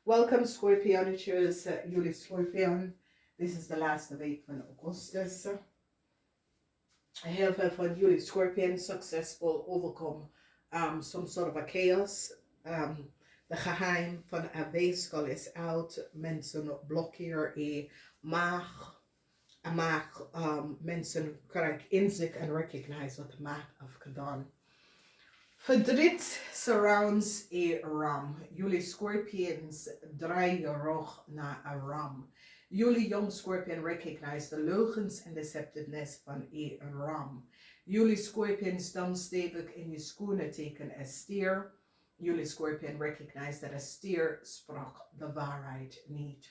Welcome Schorpionetjes, jullie Schorpioen. This is the last week van Augustus. Heel veel van jullie Schorpioen succesvol overkom some sort of a chaos. De geheim van een weeskal is uit. Mensen blokkeren maag. Mensen krijgen inzicht en recognize wat de maag heeft gedaan. Verdriet surrounds a ram. Jullie scorpions draaien rug naar een ram. Jullie young scorpion recognize the leugens en deceptiveness van a ram. Jullie scorpions staan stevig in je schoenen teken als stier. Jullie scorpion recognize dat een stier sprak de waarheid niet.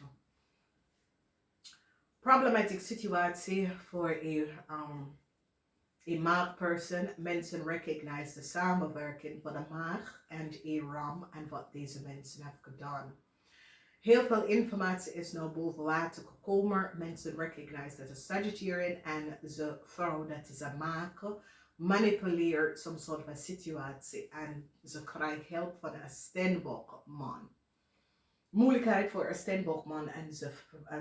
Problematic situatie voor a maagperson. Mensen recognize de samenwerking van de maag en a ram en wat deze mensen hebben gedaan. Heel veel informatie is nou boven water gekomen. Mensen recognize dat de Sagittarian en de vrouw dat is een maag manipuleert some sort of a situatie en ze krijgen hulp van een Steenbokman. Moeilijkheid voor een Steenbokman en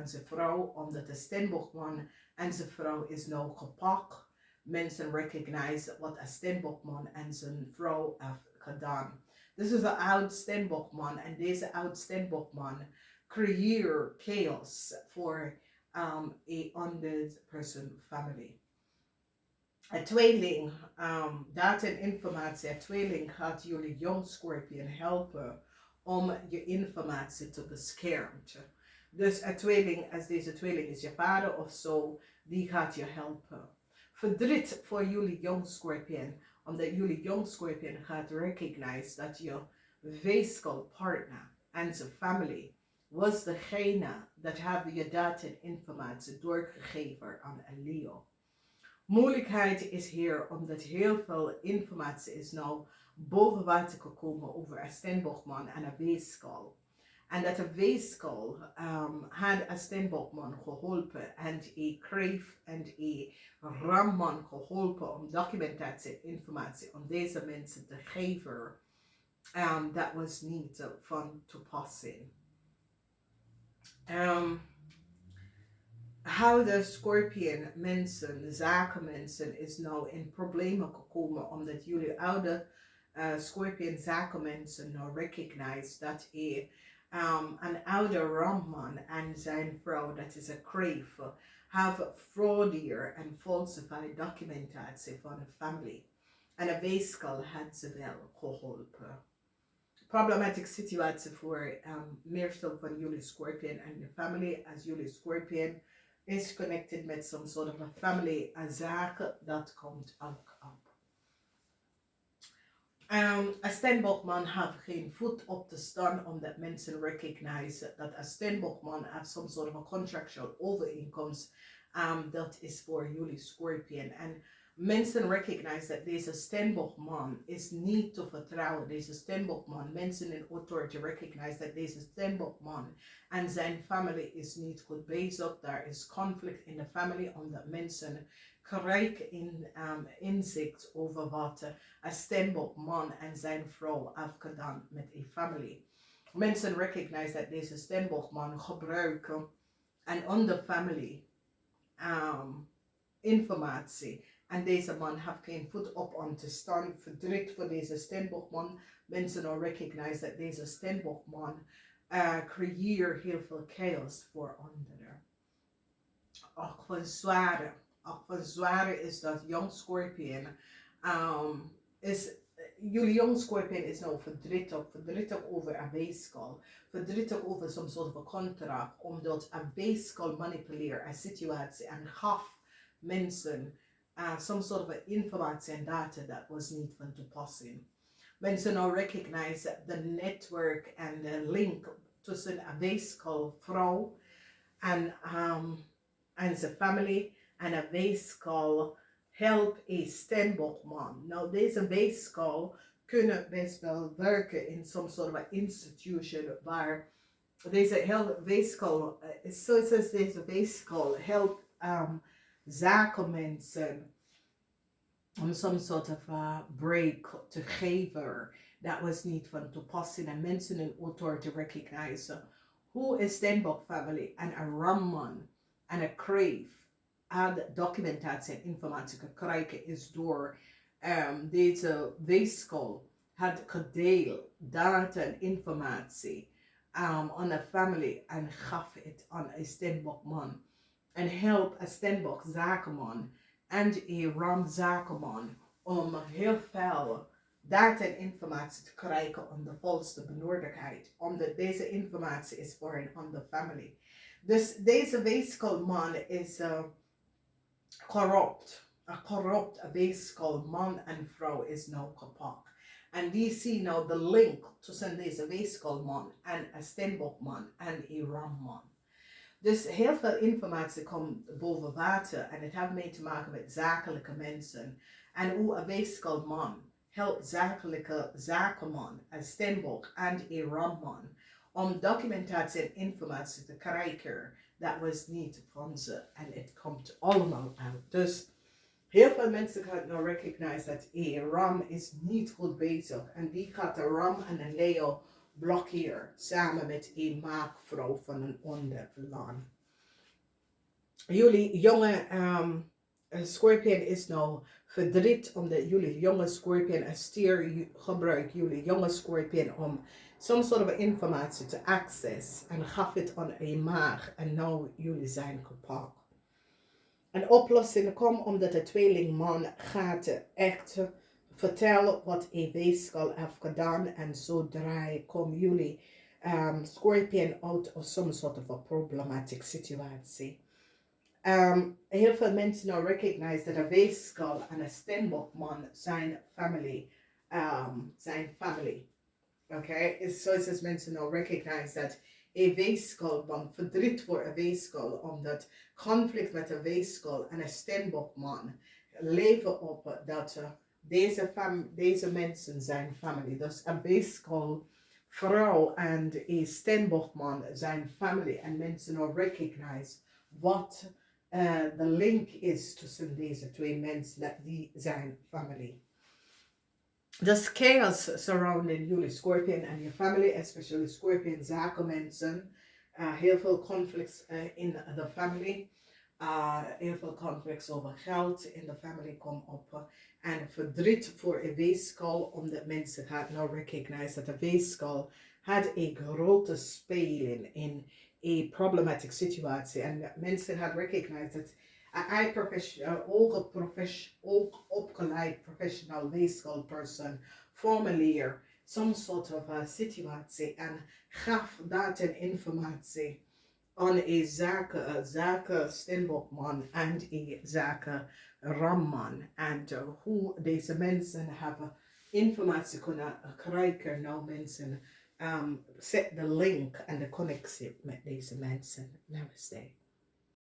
zijn vrouw, omdat de Steenbokman en zijn vrouw is nou gepakt. Mensen recognize wat een Steenbokman en zijn vrouw heeft gedaan. Dit is een oud Steenbokman en deze oud Steenbokman creëert chaos voor a undead person family. Een tweeling, data en informatie, een tweeling gaat jullie jong Scorpion helpen om je informatie te beschermen. Dus een tweeling, als deze tweeling is je vader of zo, die gaat je helpen. Verdriet voor jullie jong Scorpion, omdat jullie jong Scorpion gaat recognize dat je weeskal partner en zijn familie was degene dat hebben je data en informatie doorgegeven aan een Leo. Moeilijkheid is hier omdat heel veel informatie is nou boven water gekomen over een Steenbokman en een weeskal. En dat de weeskal had een Steenbokman geholpen en een kreef en een ramman geholpen om documentatie en informatie om deze mensen te geven. Dat was niet van toepassing. How de Scorpion mensen, zakenmensen, is nou in problemen gekomen omdat jullie oude Scorpion zakenmensen nou recognize dat een oude ramman en zijn vrouw, dat is een kreef, have fraudier en falsified documentatie van een familie. En een weeskal had ze wel geholpen. Problematic situatie voor meestal van jullie Scorpion en je familie, als jullie Scorpion is connected met some sort of a family, a zaak, dat komt ook op. Een Steenbokman heeft geen voet op te staan omdat mensen recognize dat een Steenbokman heeft some sort of a contractual overeenkomst. Dat is voor jullie Scorpion. En mensen recognize dat deze Steenbokman is niet te vertrouwen. Deze Steenbokman, mensen in authority recognize dat deze Steenbokman en zijn familie is niet goed bezig. Daar is conflict in de familie omdat mensen krijgen inzicht over wat een Steenbokman en zijn vrouw heeft gedaan met een familie. Mensen recognize dat deze Steenbokman gebruiken en onder familie informatie. En deze man heeft geen voet op om te staan. Verdriet voor deze Steenbokman. Mensen al recognize dat deze Steenbokman creëert heel veel chaos voor anderen. Ook van zware is dat jong Scorpion jullie jong Scorpion is nou verdrietig over een weeskal, verdrietig over some sort of a contract, omdat een weeskal manipuleert een situatie en gaf mensen some sort of informatie en data dat was niet van toepassing. Mensen nou recognize de netwerk en de link tussen een weeskal vrouw en zijn familie en een weeskal help a Steenbokman. Nou, deze weeskal kunnen best wel werken in some sort of institution waar deze weeskal, zoals deze weeskal helpt zakenmensen om some sort of break te geven dat was niet van toepassing en mensen in authority recognize hoe een Stenbock family en een Ramman en een Crave had documentatie en informatie gekregen is door deze weeskol had gedeeld data en informatie aan een family en gaf het aan een Stenbock man en help een Stenbock zakenman en een Ram zakenman om heel veel data en informatie te krijgen om de volste benodigdheid. Omdat deze informatie is voor een andere family. Dus deze weeskolman is corrupt. Een corrupt weeskolman en vrouw is nou kapot. En die zien nou de link tussen deze weeskolman en een Stenbockman en een Ramman. Dus heel veel informatie komt boven water en het heeft mee te maken met zakelijke mensen. En hoe een weeskolman helpt zakelijke zakenman, een Stenbock en een Ramman om documentatie en informatie te krijgen. Dat was niet van ze en het komt allemaal uit. Dus heel veel mensen gaan nou recognize dat een Ram is niet goed bezig en die gaat de Ram en een Leo blokkeren samen met een maakvrouw van een onderland. Jullie jonge Schorpioen is nou verdriet omdat jullie jonge Schorpioen en stier gebruikt jullie jonge Schorpioen om some sort of informatie te access en gaf het aan een maag en nou jullie zijn kapot. Een oplossing komt omdat de tweelingman gaat echt vertellen wat een weeskal heeft gedaan en zodra komen jullie Schorpioen uit of some sort of a problematic situatie. Heel veel mensen nou recognize dat een weeskal en een Stenbockman zijn family. Okay? Zoals mensen nou recognize dat een weeskalman verdriet voor een weeskal, omdat conflict met een weeskal en een Stenbockman leven op dat deze mensen zijn family. Dus een weeskal vrouw en een Stenbockman zijn family en mensen nou recognize wat de link is tussen deze twee mensen, dat die zijn family. Dus chaos surrounding jullie Schorpioen en je family, especially Schorpioen zakenmensen. Heel veel conflicts in de family. Heel veel conflicts over geld in de family komen op. En verdriet voor een weeskal, omdat mensen gaan nou recognize dat de weeskal had een grote speling in een problematic situatie. En mensen gaan recognize dat ook opgeleid professional weeskal person formuleer some sort of a situatie en gaf data en informatie aan een zaken Stenbockman en een zaken Ramman. En hoe deze mensen hebben informatie kunnen krijgen, nou mensen zet de link en de connectie met deze mensen. Namaste.